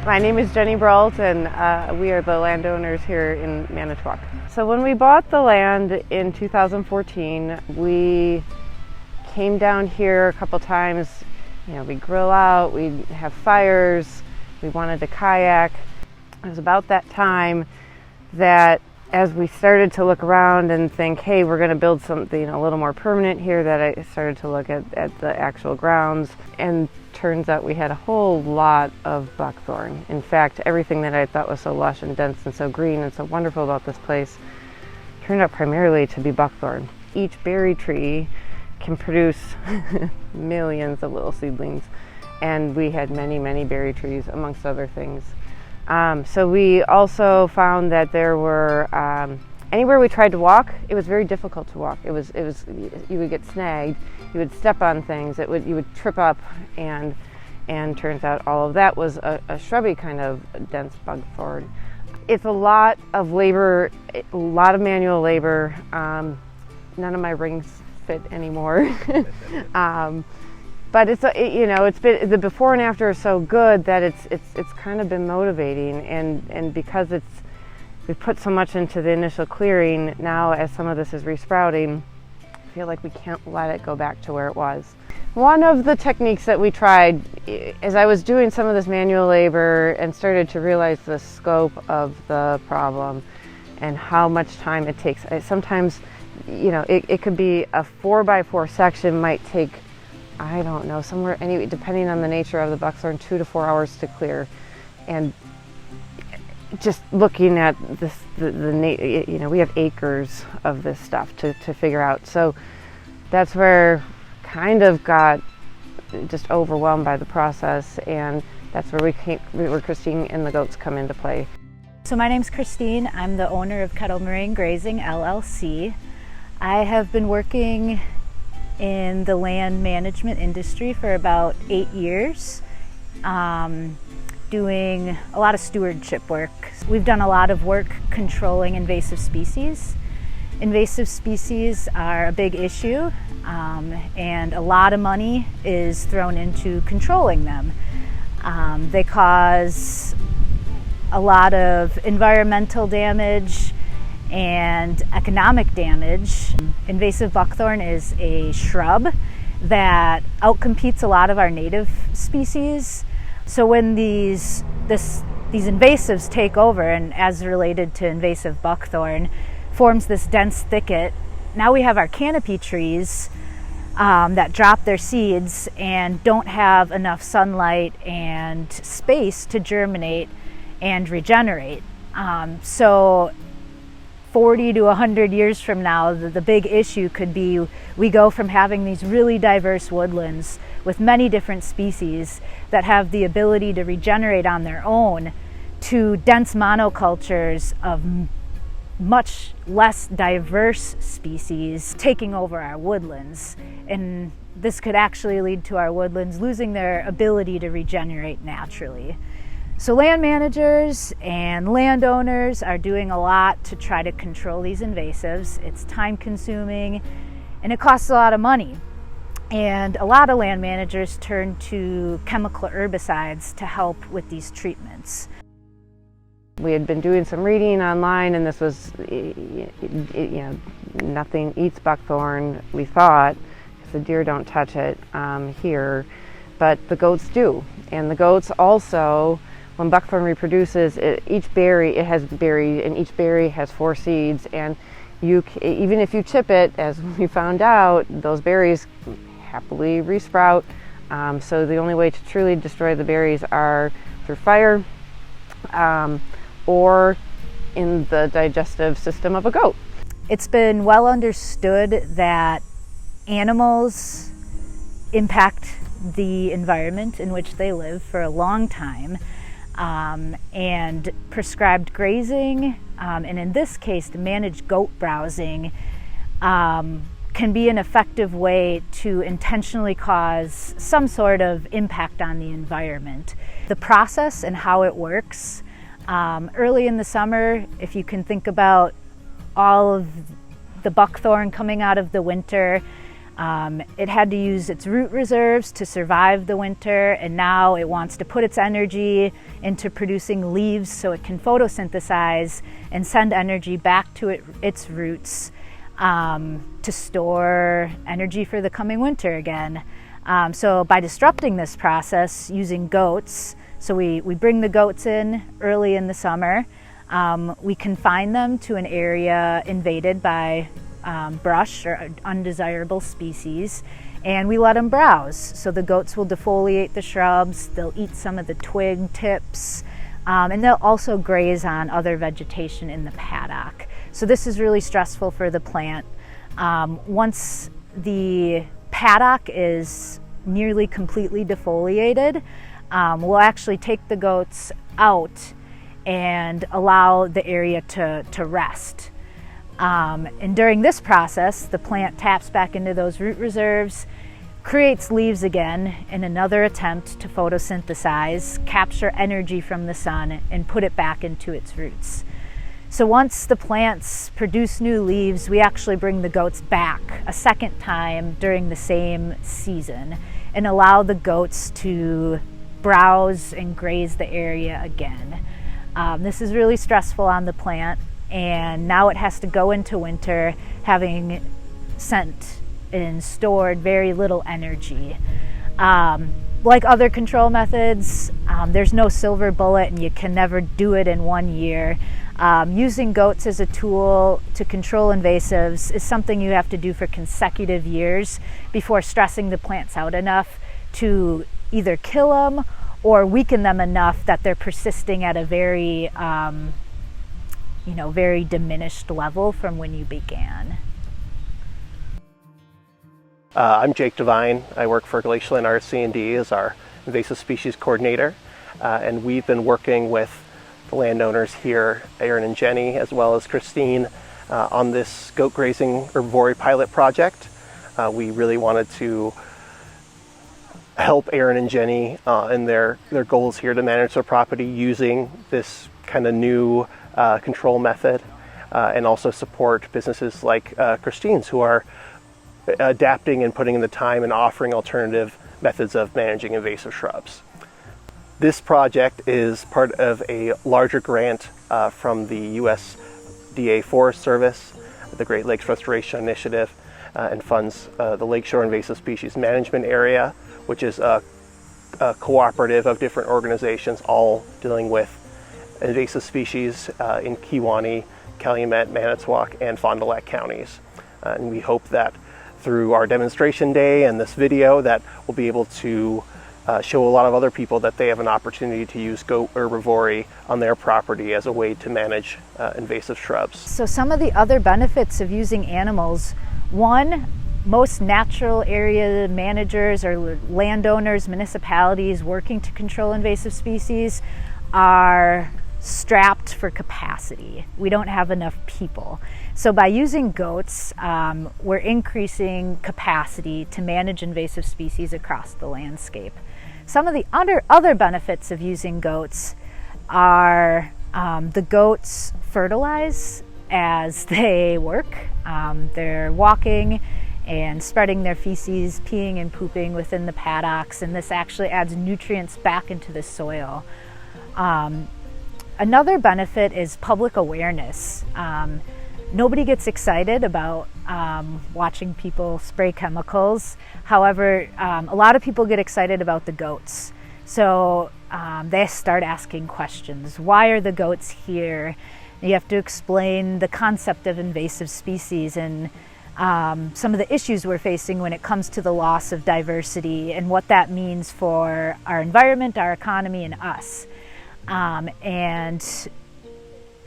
My name is Jenny Brault, and we are the landowners here in Manitowoc. So when we bought the land in 2014, we came down here a couple times. You know, we grill out, we have fires, we wanted to kayak. It was about that time that as we started to look around and think, hey, we're going to build something a little more permanent here, that I started to look at the actual grounds, and turns out we had a whole lot of buckthorn. In fact, everything that I thought was so lush and dense and so green and so wonderful about this place turned out primarily to be buckthorn. Each berry tree can produce millions of little seedlings, and we had many, many berry trees amongst other things. So we also found that there were, anywhere we tried to walk, it was very difficult to walk. It was, you would get snagged, you would step on things, you would trip up, and turns out all of that was a shrubby kind of dense buckthorn. It's a lot of labor, a lot of manual labor. None of my rings fit anymore. But it's been, the before and after is so good that it's kind of been motivating, and because we put so much into the initial clearing, now as some of this is resprouting, I feel like we can't let it go back to where it was. One of the techniques that we tried, as I was doing some of this manual labor and started to realize the scope of the problem and how much time it takes. Sometimes, it could be a 4x4 section might take, I don't know, depending on the nature of the buckthorn, 2 to 4 hours to clear. And just looking at this, we have acres of this stuff to figure out. So that's where kind of got just overwhelmed by the process, and that's where Christine and the goats come into play. So my name's Christine. I'm the owner of Kettle Moraine Grazing, LLC. I have been working in the land management industry for about 8 years, doing a lot of stewardship work. We've done a lot of work controlling invasive species. Invasive species are a big issue, and a lot of money is thrown into controlling them. They cause a lot of environmental damage and economic damage. Invasive buckthorn is a shrub that outcompetes a lot of our native species. So when these invasives take over, and as related to invasive buckthorn, forms this dense thicket, now we have our canopy trees that drop their seeds and don't have enough sunlight and space to germinate and regenerate. So 40 to 100 years from now, the big issue could be we go from having these really diverse woodlands with many different species that have the ability to regenerate on their own to dense monocultures of much less diverse species taking over our woodlands. And this could actually lead to our woodlands losing their ability to regenerate naturally. So land managers and landowners are doing a lot to try to control these invasives. It's time consuming and it costs a lot of money. And a lot of land managers turn to chemical herbicides to help with these treatments. We had been doing some reading online, and this was, nothing eats buckthorn, we thought, because the deer don't touch it here, but the goats do. And the goats also, when buckthorn reproduces, each berry has 4 seeds, and even if you chip it, as we found out, those berries happily resprout. So the only way to truly destroy the berries are through fire, or in the digestive system of a goat. It's been well understood that animals impact the environment in which they live for a long time, and prescribed grazing, and in this case, managed goat browsing, can be an effective way to intentionally cause some sort of impact on the environment. The process and how it works, early in the summer, if you can think about all of the buckthorn coming out of the winter, it had to use its root reserves to survive the winter, and now it wants to put its energy into producing leaves so it can photosynthesize and send energy back to its roots to store energy for the coming winter again. So by disrupting this process using goats, so we bring the goats in early in the summer, we confine them to an area invaded by brush or undesirable species, and we let them browse. So the goats will defoliate the shrubs, they'll eat some of the twig tips, and they'll also graze on other vegetation in the paddock. So this is really stressful for the plant. Once the paddock is nearly completely defoliated, we'll actually take the goats out and allow the area to rest. And during this process, the plant taps back into those root reserves, creates leaves again in another attempt to photosynthesize, capture energy from the sun, and put it back into its roots. So once the plants produce new leaves, we actually bring the goats back a second time during the same season and allow the goats to browse and graze the area again. This is really stressful on the plant, and now it has to go into winter having sent and stored very little energy. Like other control methods, there's no silver bullet and you can never do it in 1 year. Using goats as a tool to control invasives is something you have to do for consecutive years before stressing the plants out enough to either kill them or weaken them enough that they're persisting at a very, very diminished level from when you began. I'm Jake Devine. I work for Glacial and RC&D as our invasive species coordinator, and we've been working with the landowners here, Aaron and Jenny, as well as Christine, on this goat grazing herbivory pilot project. We really wanted to help Aaron and Jenny in their goals here to manage their property using this kind of new control method, and also support businesses like Christine's, who are adapting and putting in the time and offering alternative methods of managing invasive shrubs. This project is part of a larger grant from the USDA Forest Service, the Great Lakes Restoration Initiative, and funds the Lakeshore Invasive Species Management Area, which is a cooperative of different organizations all dealing with invasive species in Kewaunee, Calumet, Manitowoc, and Fond du Lac counties. And we hope that through our demonstration day and this video that we'll be able to show a lot of other people that they have an opportunity to use goat herbivory on their property as a way to manage invasive shrubs. So some of the other benefits of using animals: one, most natural area managers or landowners, municipalities working to control invasive species are strapped for capacity. We don't have enough people. So by using goats, we're increasing capacity to manage invasive species across the landscape. Some of the other benefits of using goats are the goats fertilize as they work. They're walking and spreading their feces, peeing and pooping within the paddocks, and this actually adds nutrients back into the soil. Another benefit is public awareness. Nobody gets excited about watching people spray chemicals. However, a lot of people get excited about the goats. So they start asking questions. Why are the goats here? You have to explain the concept of invasive species and some of the issues we're facing when it comes to the loss of diversity and what that means for our environment, our economy, and us. And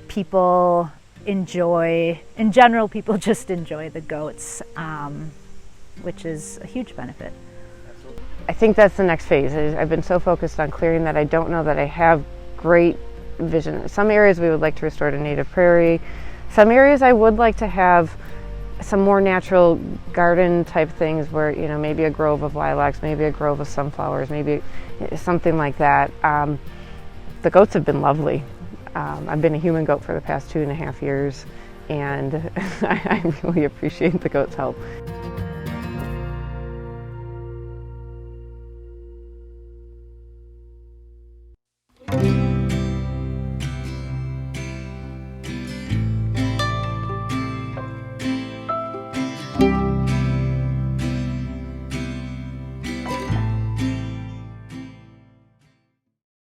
people people just enjoy the goats, which is a huge benefit. I think that's the next phase. I've been so focused on clearing that I don't know that I have great vision. Some areas we would like to restore to native prairie. Some areas I would like to have some more natural garden type things where, you know, maybe a grove of lilacs, maybe a grove of sunflowers, maybe something like that. The goats have been lovely. I've been a human goat for the past 2.5 years, and I really appreciate the goats' help.